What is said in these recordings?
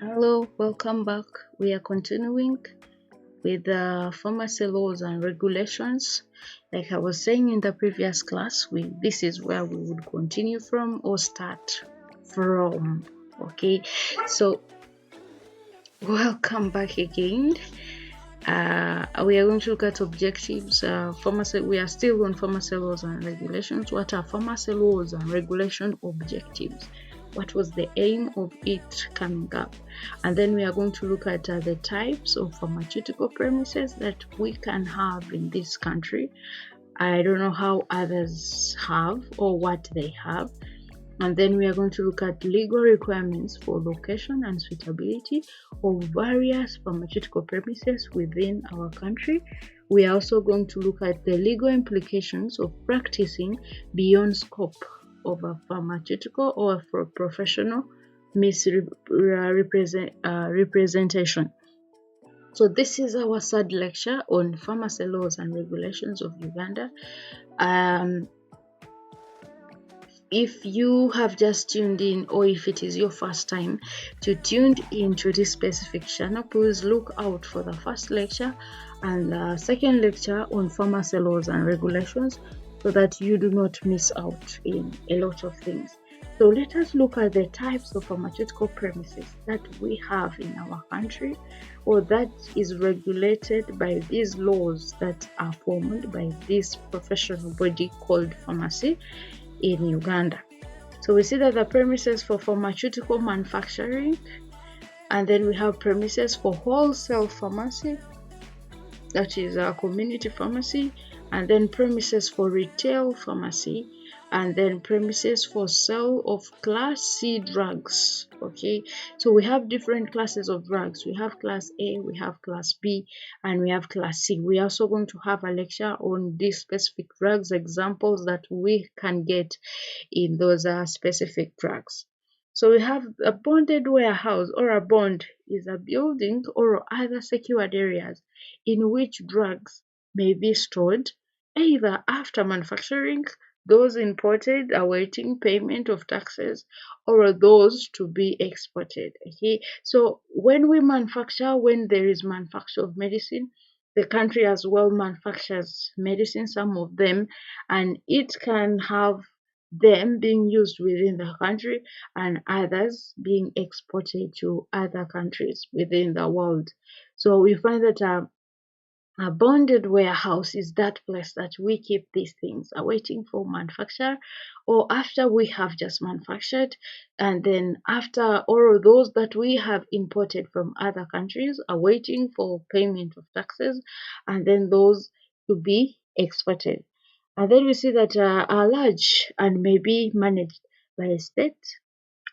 Hello, welcome back. We are continuing with the pharmacy laws and regulations. Like I was saying in the previous class, this is where we would continue from or start from. Okay, so welcome back again. We are going to look at objectives. We are still on pharmacy laws and regulations. What are pharmacy laws and regulation objectives? What was the aim of it coming up? And then we are going to look at the types of pharmaceutical premises that we can have in this country. I don't know how others have or what they have. And then we are going to look at legal requirements for location and suitability of various pharmaceutical premises within our country. We are also going to look at the legal implications of practicing beyond scope of a pharmaceutical or for professional misrepresentation. So this is our third lecture on pharmacy laws and regulations of Uganda. If you have just tuned in, or if it is your first time to tune into this specific channel, please look out for the first lecture and the second lecture on pharmacy laws and regulations so that you do not miss out in a lot of things. So let us look at the types of pharmaceutical premises that we have in our country or that is regulated by these laws that are formed by this professional body called pharmacy in Uganda. So we see that the premises for pharmaceutical manufacturing, and then we have premises for wholesale pharmacy, that is a community pharmacy, and then premises for retail pharmacy, and then premises for sale of class C drugs. Okay, so we have different classes of drugs. We have class A, we have class B, and we have class C. We are also going to have a lecture on these specific drugs, examples that we can get in those specific drugs. So we have a bonded warehouse, or a bond is a building or other secured areas in which drugs may be stored either after manufacturing, those imported awaiting payment of taxes, or those to be exported. Okay, so when there is manufacture of medicine, the country as well manufactures medicine, some of them, and it can have them being used within the country and others being exported to other countries within the world. So we find that a bonded warehouse is that place that we keep these things awaiting for manufacture, or after we have just manufactured, and then after all those that we have imported from other countries awaiting for payment of taxes, and then those to be exported. And then we see that are large and may be managed by a state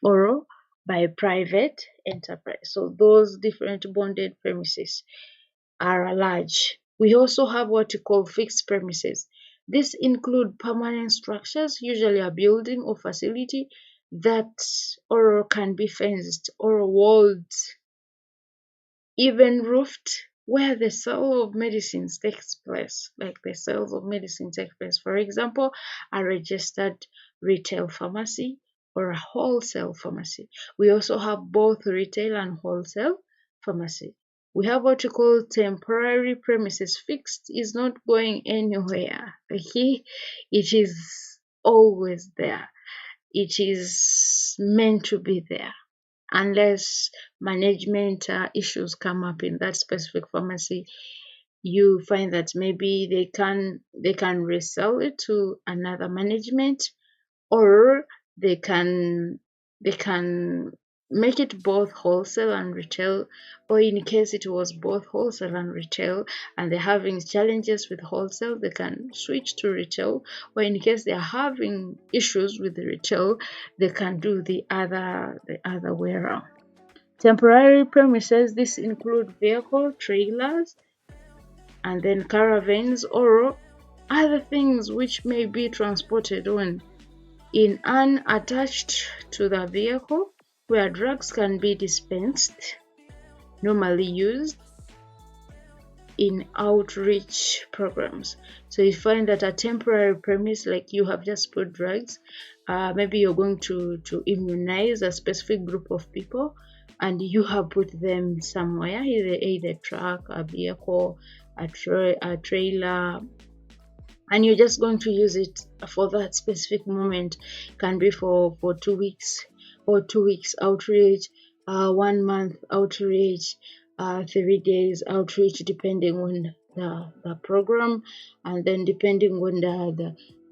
or by a private enterprise. So those different bonded premises are large. We also have what you call fixed premises. These include permanent structures, usually a building or facility that or can be fenced or walled, even roofed, where the sale of medicines takes place, like the sales of medicine take place. For example, a registered retail pharmacy or a wholesale pharmacy. We also have both retail and wholesale pharmacy. We have what you call temporary premises. Fixed is not going anywhere. Okay, it is always there. It is meant to be there unless management issues come up in that specific pharmacy. You find that maybe they can resell it to another management, or they can make it both wholesale and retail, or in case it was both wholesale and retail and they're having challenges with wholesale, they can switch to retail, or in case they're having issues with the retail, they can do the other way around. Temporary premises, this include vehicle trailers and then caravans or other things which may be transported on in unattached to the vehicle, where drugs can be dispensed, normally used in outreach programs. So you find that a temporary premise, like you have just put drugs maybe you're going to immunize a specific group of people, and you have put them somewhere, either truck, a vehicle, a trailer, and you're just going to use it for that specific moment. Can be for 2 weeks, or 2 weeks outreach, 1 month outreach, 3 days outreach, depending on the program, and then depending on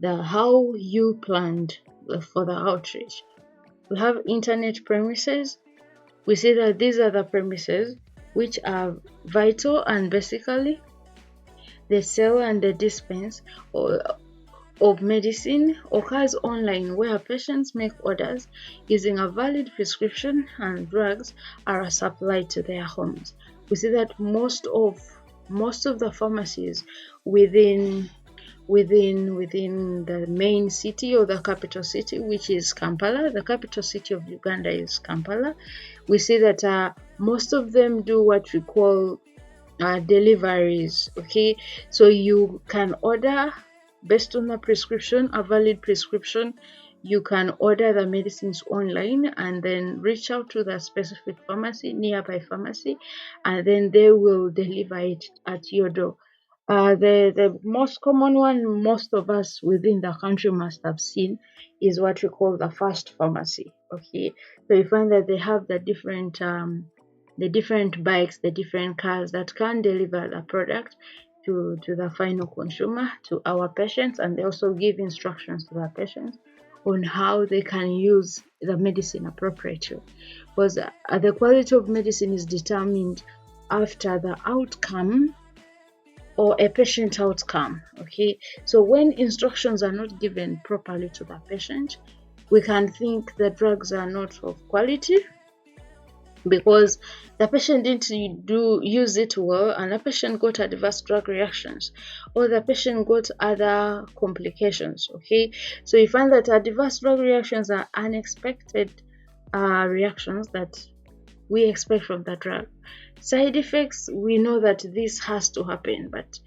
the how you planned for the outreach. We have internet premises. We see that these are the premises which are vital, and basically the sale and the dispense of medicine occurs online, where patients make orders using a valid prescription and drugs are supplied to their homes. We see that most of the pharmacies within the main city, or the capital city, which is Kampala. The capital city of Uganda is Kampala. We see that most of them do what we call deliveries. Okay, so you can order based on a prescription, a valid prescription. You can order the medicines online and then reach out to the specific pharmacy, nearby pharmacy, and then they will deliver it at your door. The most common one most of us within the country must have seen is what we call the fast pharmacy. Okay, so you find that they have the different bikes, the different cars that can deliver the product to the final consumer, to our patients, and they also give instructions to the patients on how they can use the medicine appropriately. Because the quality of medicine is determined after the outcome, or a patient outcome. Okay, so when instructions are not given properly to the patient, we can think the drugs are not of quality, because the patient didn't use it well, and the patient got adverse drug reactions, or the patient got other complications. Okay, so you find that adverse drug reactions are unexpected reactions that we expect from the drug. Side effects, we know that this has to happen, but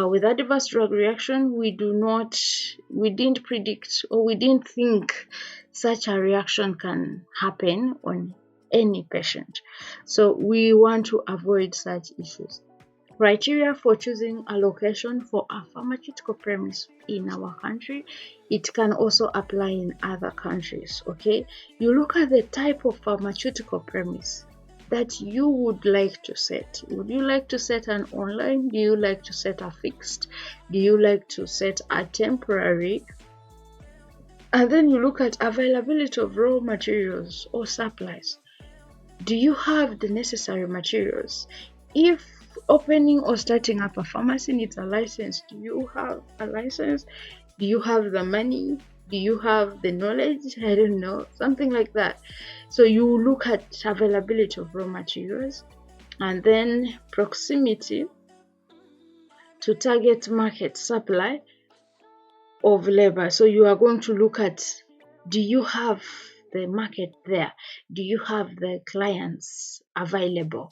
with adverse drug reaction, we didn't predict, or we didn't think such a reaction can happen on any patient. So we want to avoid such issues. Criteria for choosing a location for a pharmaceutical premise in our country, it can also apply in other countries. Okay, you look at the type of pharmaceutical premise that you would like to set. Would you like to set an online? Do you like to set a fixed? Do you like to set a temporary? And then you look at availability of raw materials or supplies. Do you have the necessary materials? If opening or starting up a pharmacy needs a license, do you have a license? Do you have the money? Do you have the knowledge? I don't know, something like that. So you look at availability of raw materials, and then proximity to target market, supply of labor. So you are going to look at, do you have the market there? Do you have the clients available?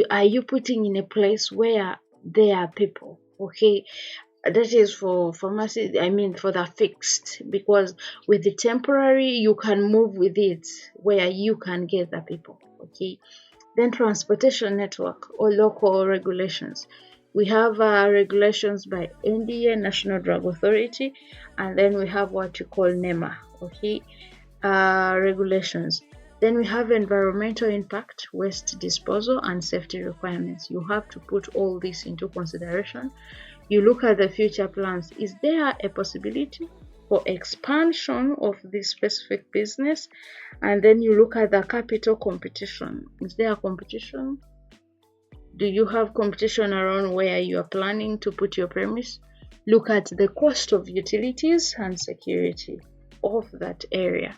Are you putting in a place where there are people? Okay, that is for pharmacy, for the fixed, because with the temporary you can move with it where you can get the people. Okay, then transportation network or local regulations. We have regulations by NDA, National Drug Authority, and then we have what you call NEMA. Okay, regulations. Then we have environmental impact, waste disposal, and safety requirements. You have to put all this into consideration. You look at the future plans. Is there a possibility for expansion of this specific business? And then you look at the capital competition. Is there a competition? Do you have competition around where you are planning to put your premise? Look at the cost of utilities and security of that area.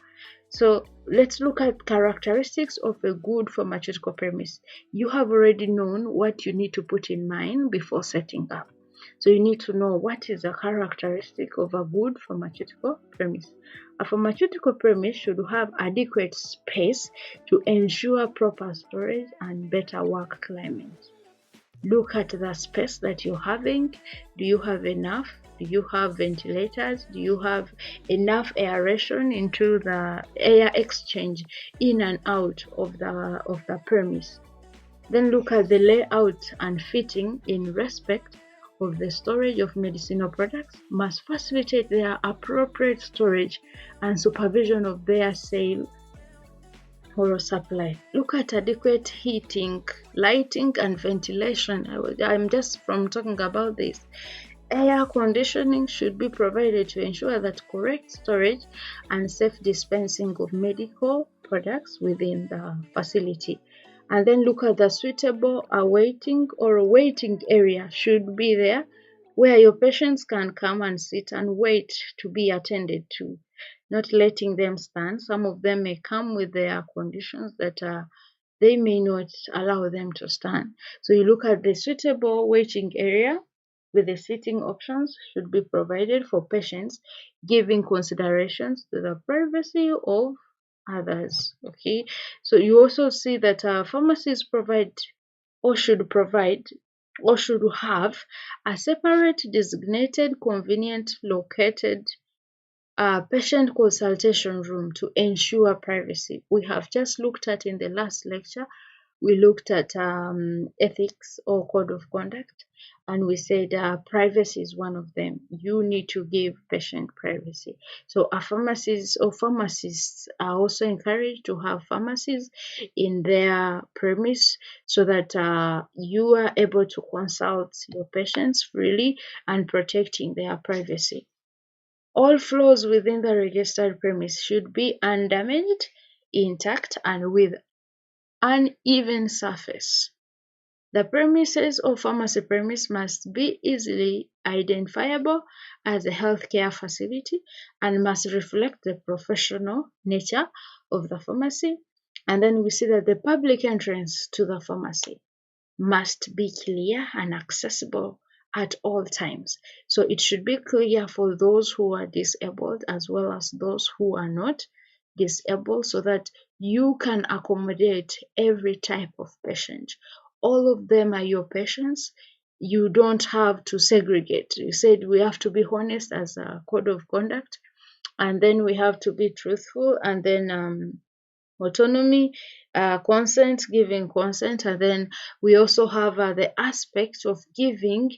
So let's look at characteristics of a good pharmaceutical premise. You have already known what you need to put in mind before setting up. So you need to know what is the characteristic of a good pharmaceutical premise. A pharmaceutical premise should have adequate space to ensure proper storage and better work climate. Look at the space that you're having. Do you have enough? Do you have ventilators? Do you have enough aeration into the air exchange in and out of the premise? Then look at the layout and fitting in respect of the storage of medicinal products must facilitate their appropriate storage and supervision of their sale or supply. Look at adequate heating, lighting, and ventilation. I'm just from talking about this. Air conditioning should be provided to ensure that correct storage and safe dispensing of medical products within the facility. And then look at the suitable awaiting or waiting area should be there where your patients can come and sit and wait to be attended to, not letting them stand. Some of them may come with their conditions that they may not allow them to stand. So you look at the suitable waiting area with the seating options should be provided for patients, giving considerations to the privacy of others. Okay, so you also see that pharmacies provide or should have a separate designated convenient located patient consultation room to ensure privacy. We have just looked at in the last lecture, we looked at ethics or code of conduct, and we said privacy is one of them. You need to give patient privacy. So a pharmacist or pharmacists are also encouraged to have pharmacies in their premise so that you are able to consult your patients freely and protecting their privacy. All floors within the registered premise should be undamaged, intact, and with uneven surface. The premises or pharmacy premise must be easily identifiable as a healthcare facility and must reflect the professional nature of the pharmacy. And then we see that the public entrance to the pharmacy must be clear and accessible at all times. So it should be clear for those who are disabled as well as those who are not disabled so that you can accommodate every type of patient. All of them are your patients. You don't have to segregate. You said we have to be honest as a code of conduct, and then we have to be truthful, and then autonomy, consent, giving consent, and then we also have the aspect of giving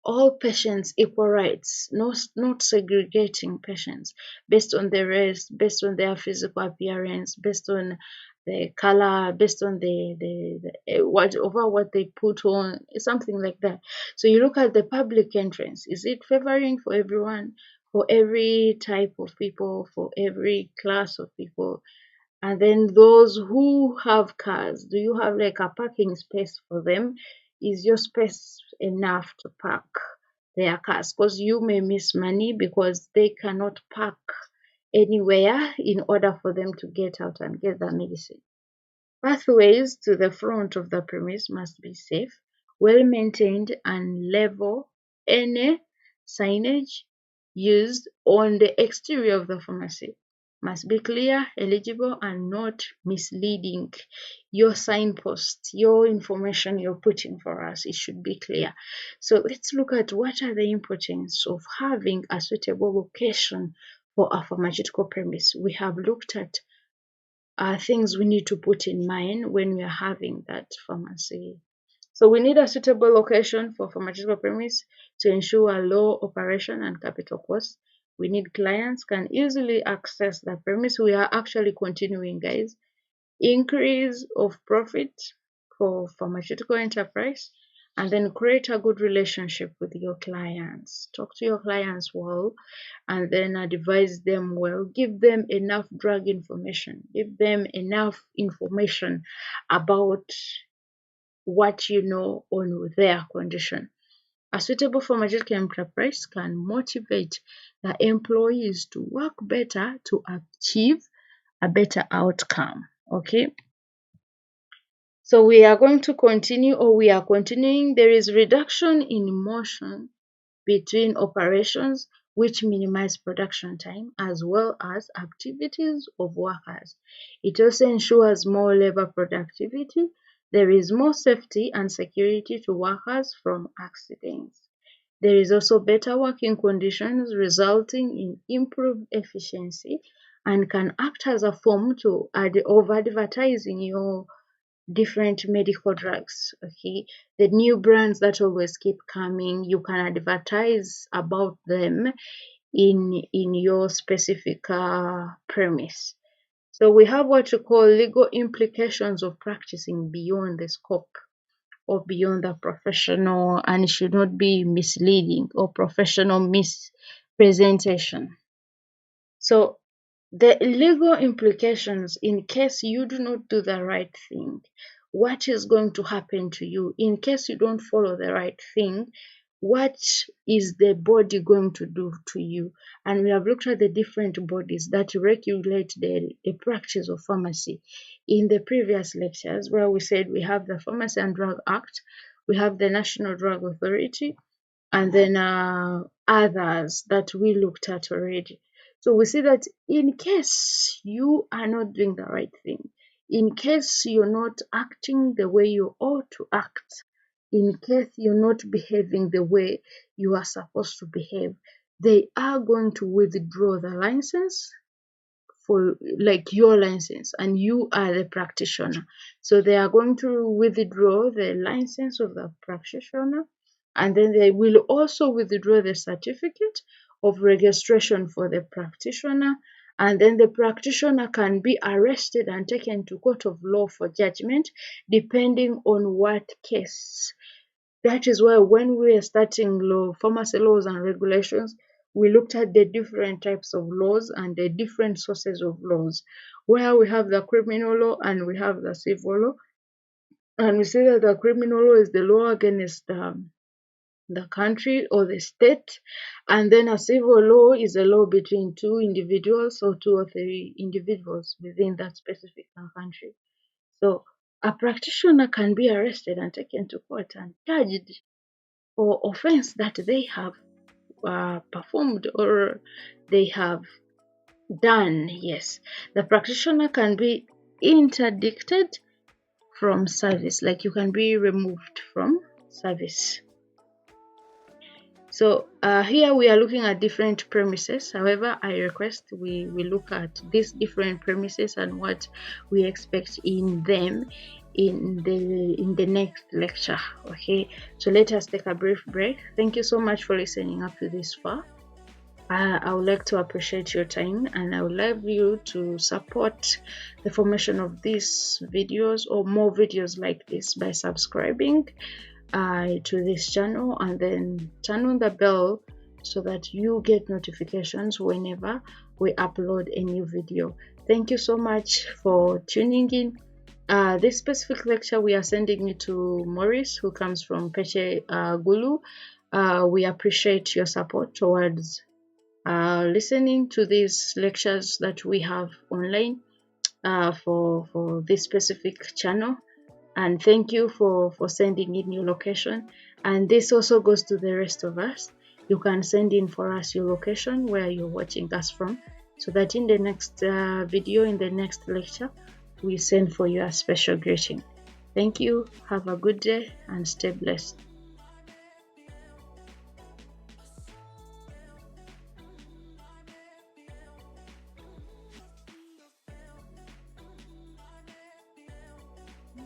all patients equal rights, not segregating patients based on their race, based on their physical appearance, based on the color, based on what they put on, something like that. So you look at the public entrance. Is it favoring for everyone, for every type of people, for every class of people? And then those who have cars, do you have like a parking space for them? Is your space enough to park their cars? Because you may miss money because they cannot park anywhere in order for them to get out and get their medicine. Pathways to the front of the premise must be safe, well maintained, and level. Any signage used on the exterior of the pharmacy must be clear, eligible, and not misleading. Your signpost, your information you're putting for us, it should be clear. So let's look at what are the importance of having a suitable location for a pharmaceutical premise. We have looked at things we need to put in mind when we are having that pharmacy. So we need a suitable location for pharmaceutical premise to ensure low operation and capital costs. We need clients can easily access the premise. We are actually continuing, guys. Increase of profit for pharmaceutical enterprise, and then create a good relationship with your clients. Talk to your clients well, and then advise them well. Give them enough drug information. Give them enough information about what you know on their condition. A suitable pharmaceutical enterprise can motivate the employees to work better to achieve a better outcome. Okay. So we are going to continue, or we are continuing. There is reduction in motion between operations which minimize production time as well as activities of workers. It also ensures more labor productivity. There is more safety and security to workers from accidents. There is also better working conditions resulting in improved efficiency and can act as a form of advertising your different medical drugs. Okay, the new brands that always keep coming, you can advertise about them in your specific premise. So we have what you call legal implications of practicing beyond the scope or beyond the professional, and it should not be misleading or professional mispresentation. So the legal implications in case you do not do the right thing, what is going to happen to you in case you don't follow the right thing, what is the body going to do to you? And we have looked at the different bodies that regulate the practice of pharmacy in the previous lectures, where we said we have the Pharmacy and Drug Act, we have the National Drug Authority, and then others that we looked at already. So we see that in case you are not doing the right thing, in case you're not acting the way you ought to act, in case you're not behaving the way you are supposed to behave, they are going to withdraw the license for like your license, and you are the practitioner. So they are going to withdraw the license of the practitioner, and then they will also withdraw the certificate of registration for the practitioner, and then the practitioner can be arrested and taken to court of law for judgment depending on what case. That is why when we are starting pharmacy laws and regulations, we looked at the different types of laws and the different sources of laws, where we have the criminal law and we have the civil law. And we say that the criminal law is the law against the country or the state, and then a civil law is a law between two individuals or two or three individuals within that specific country. So a practitioner can be arrested and taken to court and charged for offense that they have performed or they have done. Yes, the practitioner can be interdicted from service, like you can be removed from service. So here we are looking at different premises. However, I request we look at these different premises and what we expect in them in the next lecture. Okay, so let us take a brief break. Thank you so much for listening up to this far. I would like to appreciate your time, and I would love you to support the formation of these videos or more videos like this by subscribing to this channel, and then turn on the bell so that you get notifications whenever we upload a new video. Thank you so much for tuning in. This specific lecture we are sending it to Maurice, who comes from Peche Gulu. We appreciate your support towards listening to these lectures that we have online for this specific channel. And thank you for sending in your location. And this also goes to the rest of us. You can send in for us your location where you're watching us from, so that in the next video, in the next lecture, we send for you a special greeting. Thank you. Have a good day and stay blessed.